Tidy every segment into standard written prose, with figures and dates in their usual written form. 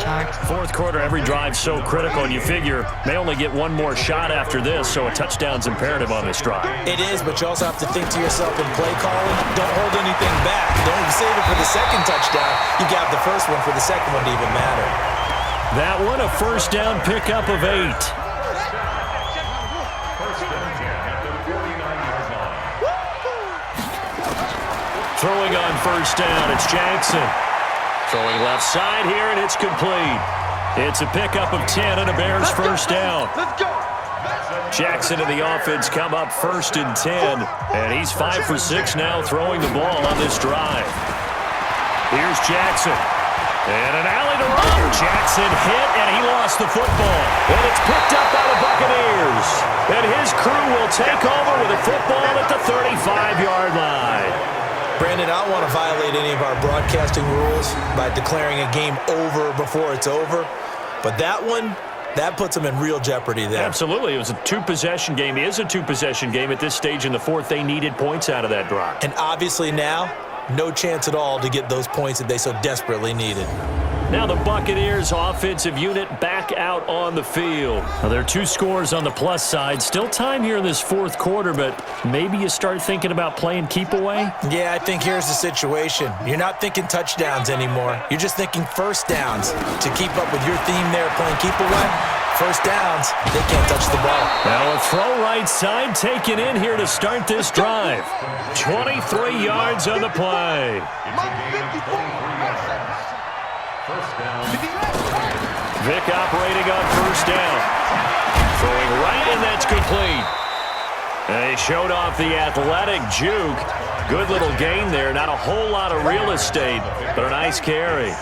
contact. Fourth quarter, every drive so critical, and you figure they only get one more shot after this, so a touchdown's imperative on this drive. It is, but you also have to think to yourself in play calling, don't hold anything back. Don't save it for the second touchdown. You got the first one for the second one to even matter. That one, a first down pickup of 8. Throwing on first down, it's Jackson. Throwing left side here, and it's complete. It's a pickup of 10 and a Bears first down. Jackson and the offense come up first and 10, and he's 5 for 6 now throwing the ball on this drive. Here's Jackson. And an alley to run. Jackson hit, and he lost the football. And it's picked up by the Buccaneers. And his crew will take over with a football at the 35-yard line. Brandon, I don't want to violate any of our broadcasting rules by declaring a game over before it's over. But that one, that puts them in real jeopardy there. Absolutely. It was a two-possession game. It is a two-possession game at this stage in the fourth. They needed points out of that drive. And obviously now, no chance at all to get those points that they so desperately needed. Now the Buccaneers offensive unit back out on the field. Now there are 2 scores on the plus side. Still time here in this fourth quarter, but maybe you start thinking about playing keep away? Yeah, I think here's the situation. You're not thinking touchdowns anymore. You're just thinking first downs. To keep up with your theme there, playing keep away, first downs, they can't touch the ball. Now a throw right side taken in here to start this drive. 23 yards on the play. Vick operating on first down. Throwing right, and that's complete. And he showed off the athletic juke. Good little gain there. Not a whole lot of real estate, but a nice carry.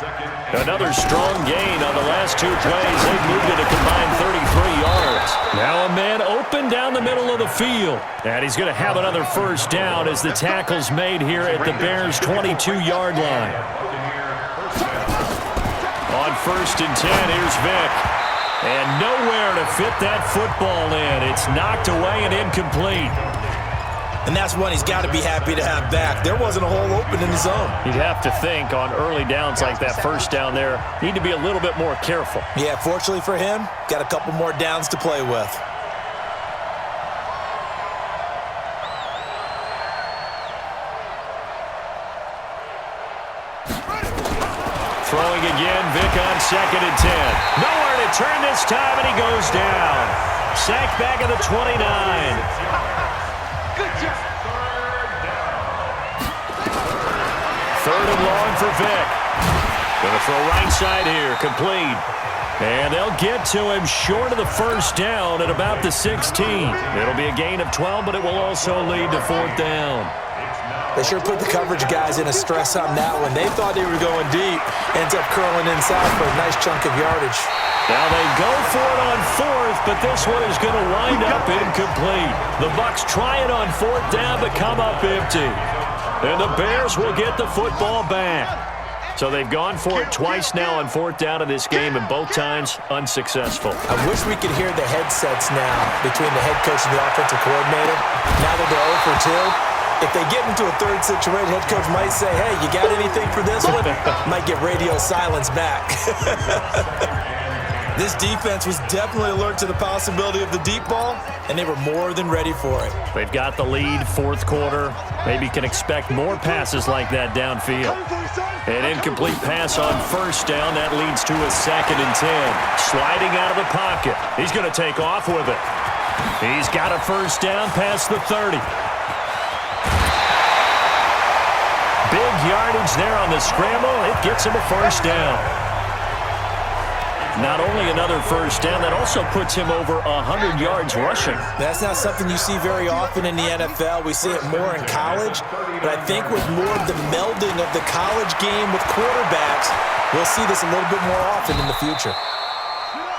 Another strong gain on the last 2 plays. They've moved it a combined 33 yards. Now a man open down the middle of the field. And he's going to have another first down as the tackle's made here at the Bears' 22-yard line. On first and 10, here's Vick. And nowhere to fit that football in. It's knocked away and incomplete. And that's one he's got to be happy to have back. There wasn't a hole open in the zone. You'd have to think on early downs like that first down there, need to be a little bit more careful. Yeah, fortunately for him, got a couple more downs to play with. Throwing again, Vick on second and 10. Nowhere to turn this time, and he goes down. Sacked back at the 29. Good job. Third and long for Vick. Going to throw right side here, complete. And they'll get to him short of the first down at about the 16. It'll be a gain of 12, but it will also lead to fourth down. They sure put the coverage guys in a stress on that one. They thought they were going deep. Ends up curling inside for a nice chunk of yardage. Now they go for it on fourth, but this one is going to wind up incomplete. The Bucs try it on fourth down, but come up empty. And the Bears will get the football back. So they've gone for it twice now on fourth down in this game, and both times unsuccessful. I wish we could hear the headsets now between the head coach and the offensive coordinator. Now that they're 0 for 2. If they get into a third situation, head coach might say, hey, you got anything for this one? Might get radio silence back. This defense was definitely alert to the possibility of the deep ball, and they were more than ready for it. They've got the lead, fourth quarter. Maybe can expect more passes like that downfield. An incomplete pass on first down. That leads to a second and 10. Sliding out of the pocket. He's going to take off with it. He's got a first down past the 30. Big yardage there on the scramble. It gets him a first down. Not only another first down, that also puts him over 100 yards rushing. That's not something you see very often in the NFL. We see it more in college. But I think with more of the melding of the college game with quarterbacks, we'll see this a little bit more often in the future.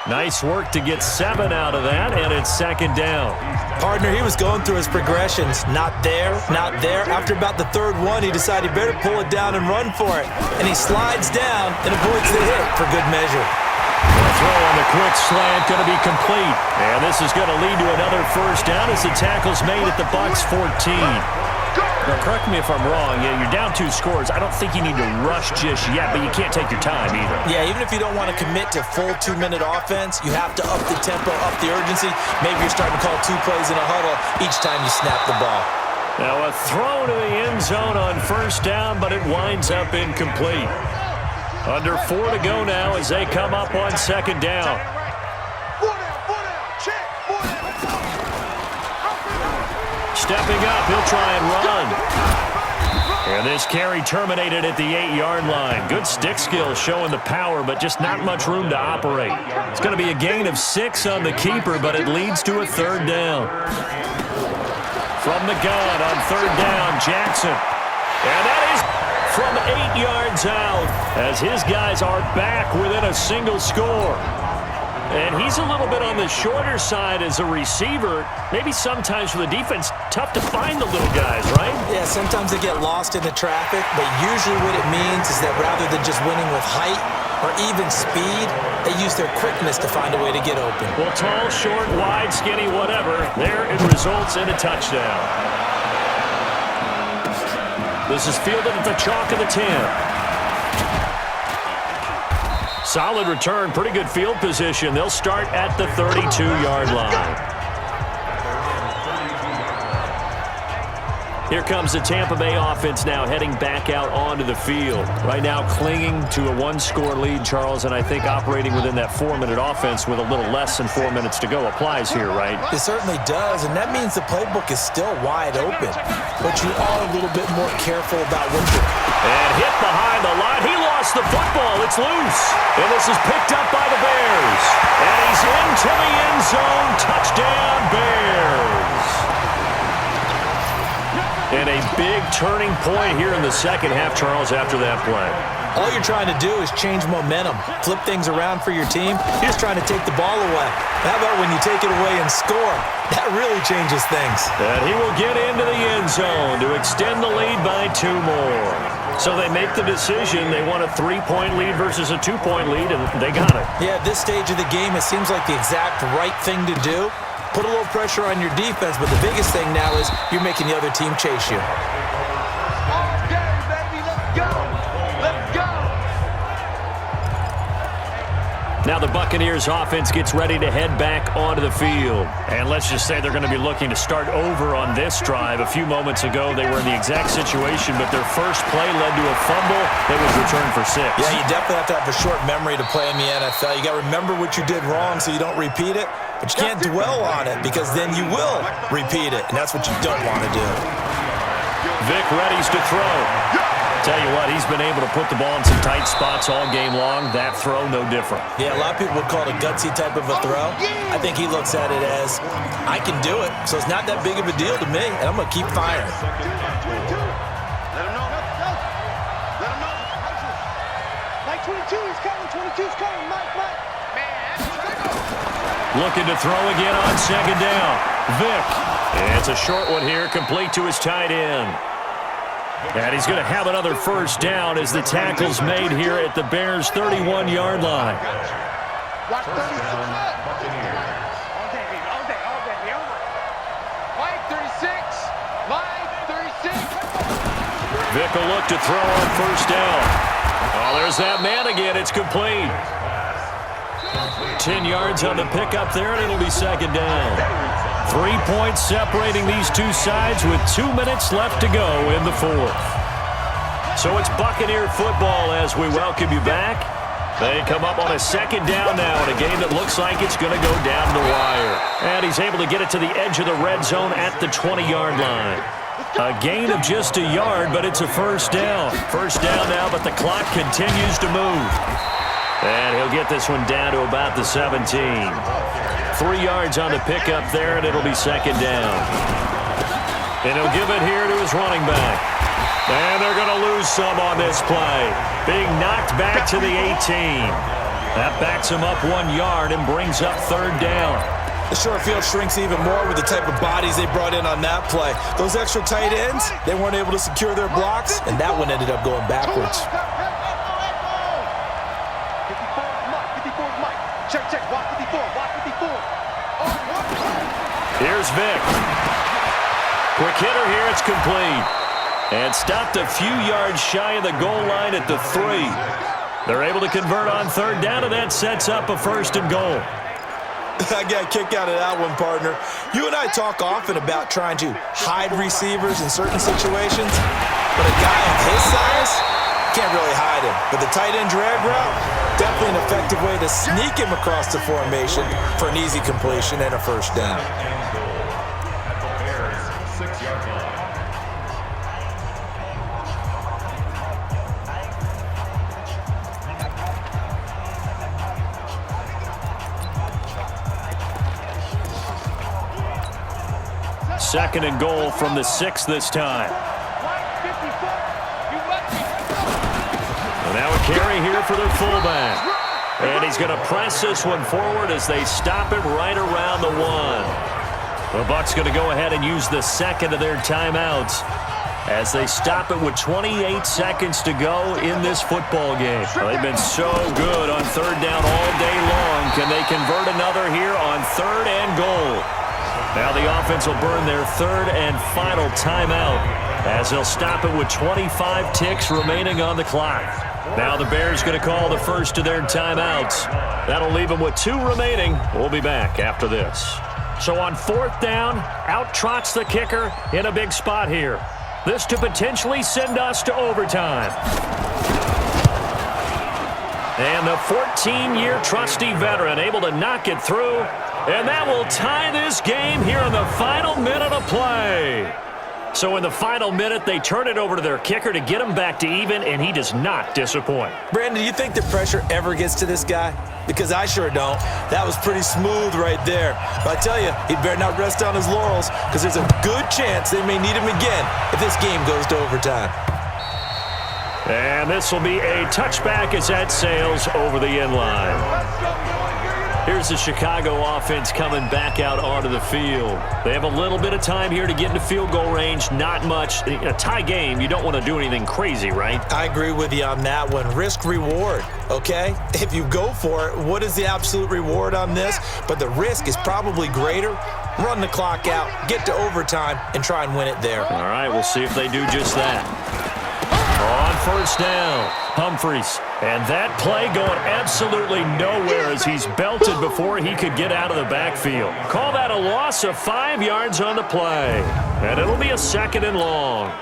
Nice work to get 7 out of that, and it's second down. Partner, he was going through his progressions. Not there, not there. After about the third one, he decided he better pull it down and run for it. And he slides down and avoids the hit for good measure. The throw on the quick slant going to be complete. And this is going to lead to another first down as the tackle's made at the Bucs 14. Now, correct me if I'm wrong. Yeah, you're down 2 scores. I don't think you need to rush just yet, but you can't take your time either. Yeah, even if you don't want to commit to full 2-minute offense, you have to up the tempo, up the urgency. Maybe you're starting to call 2 plays in a huddle each time you snap the ball. Now a throw to the end zone on first down, but it winds up incomplete. Under 4 to go now as they come up on second down. Stepping up, he'll try and run. And this carry terminated at the 8-yard line. Good stick skill showing the power, but just not much room to operate. It's going to be a gain of 6 on the keeper, but it leads to a third down. From the gun on third down, Jackson. And that is from 8 yards out as his guys are back within a single score. And he's a little bit on the shorter side as a receiver. Maybe sometimes for the defense, tough to find the little guys, right? Yeah, sometimes they get lost in the traffic, but usually what it means is that rather than just winning with height or even speed, they use their quickness to find a way to get open. Well, tall, short, wide, skinny, whatever, there it results in a touchdown. This is fielded at the chalk of the 10. Solid return, pretty good field position. They'll start at the 32-yard line. Here comes the Tampa Bay offense now heading back out onto the field. Right now clinging to a 1-score lead, Charles, and I think operating within that 4-minute offense with a little less than 4 minutes to go applies here, right? It certainly does, and that means the playbook is still wide open. But you are a little bit more careful about what you're... And hit behind the line. He lost the football. It's loose. And this is picked up by the Bears. And he's into the end zone. Touchdown, Bears. And a big turning point here in the second half, Charles, after that play. All you're trying to do is change momentum, flip things around for your team. You're just trying to take the ball away. How about when you take it away and score? That really changes things. And he will get into the end zone to extend the lead by 2 more. So they make the decision. They want a 3-point lead versus a 2-point lead, and they got it. Yeah, at this stage of the game, it seems like the exact right thing to do. Put a little pressure on your defense, but the biggest thing now is you're making the other team chase you. Now the Buccaneers offense gets ready to head back onto the field. And let's just say they're going to be looking to start over on this drive. A few moments ago, they were in the exact situation, but their first play led to a fumble that was returned for 6. Yeah, you definitely have to have a short memory to play in the NFL. You got to remember what you did wrong so you don't repeat it, but you can't dwell on it because then you will repeat it, and that's what you don't want to do. Vic readies to throw. Tell you what, he's been able to put the ball in some tight spots all game long. That throw, no different. Yeah, a lot of people would call it a gutsy type of a throw. I think he looks at it as, I can do it, so it's not that big of a deal to me, and I'm going to keep firing. Mike 22 is coming, 22's coming, Mike. Looking to throw again on second down. Vic. It's a short one here, complete to his tight end. And he's going to have another first down as the tackle's made here at the Bears' 31-yard line. Watch 36. All day. Mike 36. Vic will look to throw on first down. Oh, there's that man again. It's complete. 10 yards on the pickup there, and it'll be second down. 3 points separating these two sides with 2 minutes left to go in the fourth. So it's Buccaneer football as we welcome you back. They come up on a second down now in a game that looks like it's going to go down the wire. And he's able to get it to the edge of the red zone at the 20-yard line. A gain of just a yard, but it's a first down. First down now, but the clock continues to move. And he'll get this one down to about the 17. 3 yards on the pickup there, and it'll be second down. And he'll give it here to his running back. And they're going to lose some on this play. Being knocked back to the 18. That backs him up 1 yard and brings up third down. The short field shrinks even more with the type of bodies they brought in on that play. Those extra tight ends, they weren't able to secure their blocks, and that one ended up going backwards. Check. Walk 54. Here's Vic. Quick hitter here. It's complete. And stopped a few yards shy of the goal line at the 3. They're able to convert on third down, and that sets up a 1st and goal. I got a kick out of that one, partner. You and I talk often about trying to hide receivers in certain situations, but a guy of his size can't really hide him. But the tight end drag route, definitely an effective way to sneak him across the formation for an easy completion and a 1st down. Second and goal from the 6 this time. And now a carry here for their fullback. And he's going to press this one forward as they stop it right around the 1. The Bucs going to go ahead and use the second of their timeouts as they stop it with 28 seconds to go in this football game. Well, they've been so good on third down all day long. Can they convert another here on 3rd and goal? Now the offense will burn their 3rd and final timeout as they'll stop it with 25 ticks remaining on the clock. Now the Bears going to call the first of their timeouts. That'll leave them with 2 remaining. We'll be back after this. So on 4th down, out trots the kicker in a big spot here. This to potentially send us to overtime. And the 14-year trusty veteran able to knock it through. And that will tie this game here in the final minute of play. So in the final minute, they turn it over to their kicker to get him back to even, and he does not disappoint. Brandon, do you think the pressure ever gets to this guy? Because I sure don't. That was pretty smooth right there. But I tell you, he better not rest on his laurels because there's a good chance they may need him again if this game goes to overtime. And this will be a touchback as that sails over the end line. Here's the Chicago offense coming back out onto the field. They have a little bit of time here to get into field goal range. Not much. A tie game, you don't want to do anything crazy, right? I agree with you on that one. Risk-reward, okay? If you go for it, what is the absolute reward on this? But the risk is probably greater. Run the clock out, get to overtime, and try and win it there. All right, we'll see if they do just that. On 1st down, Humphries. And that play going absolutely nowhere as he's belted before he could get out of the backfield. Call that a loss of 5 yards on the play. And it'll be a 2nd and long.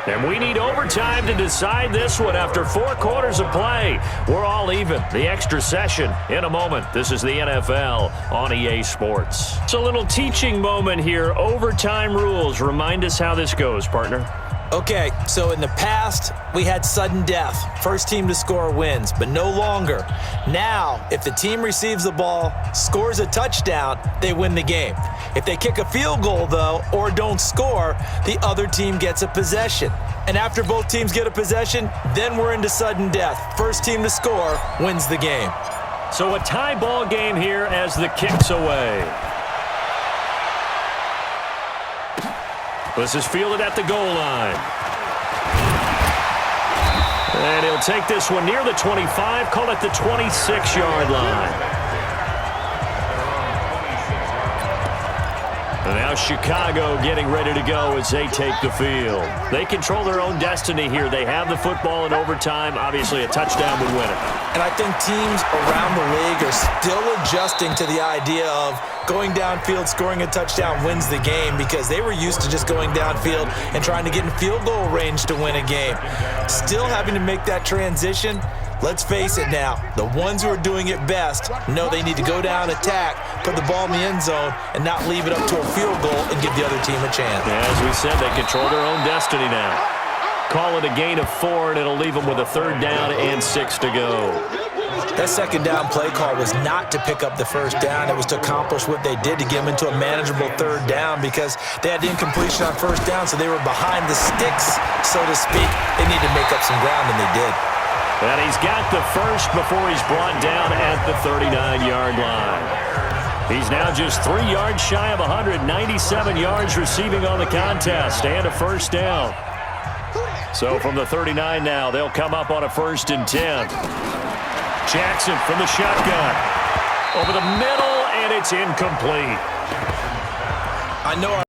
And we need overtime to decide this one after 4 quarters of play. We're all even. The extra session in a moment. This is the NFL on EA Sports. It's a little teaching moment here. Overtime rules. Remind us how this goes, partner. Okay, so in the past, we had sudden death. First team to score wins, but no longer. Now, if the team receives the ball, scores a touchdown, they win the game. If they kick a field goal, though, or don't score, the other team gets a possession. And after both teams get a possession, then we're into sudden death. First team to score wins the game. So a tie ball game here as the kick's away. This is fielded at the goal line. And he'll take this one near the 25, call it the 26-yard line. And now Chicago getting ready to go as they take the field. They control their own destiny here. They have the football in overtime. Obviously, a touchdown would win it. And I think teams around the league are still adjusting to the idea of going downfield, scoring a touchdown wins the game because they were used to just going downfield and trying to get in field goal range to win a game. Still having to make that transition. Let's face it now, the ones who are doing it best know they need to go down, attack, put the ball in the end zone, and not leave it up to a field goal and give the other team a chance. As we said, they control their own destiny now. Call it a gain of 4, and it'll leave them with a 3rd down and 6 to go. That 2nd down play call was not to pick up the 1st down. It was to accomplish what they did to get them into a manageable 3rd down because they had incompletion on 1st down, so they were behind the sticks, so to speak. They needed to make up some ground, and they did. And he's got the first before he's brought down at the 39-yard line. He's now just 3 yards shy of 197 yards receiving on the contest and a 1st down. So from the 39 now, they'll come up on a 1st and 10. Jackson from the shotgun. Over the middle, and It's incomplete. I know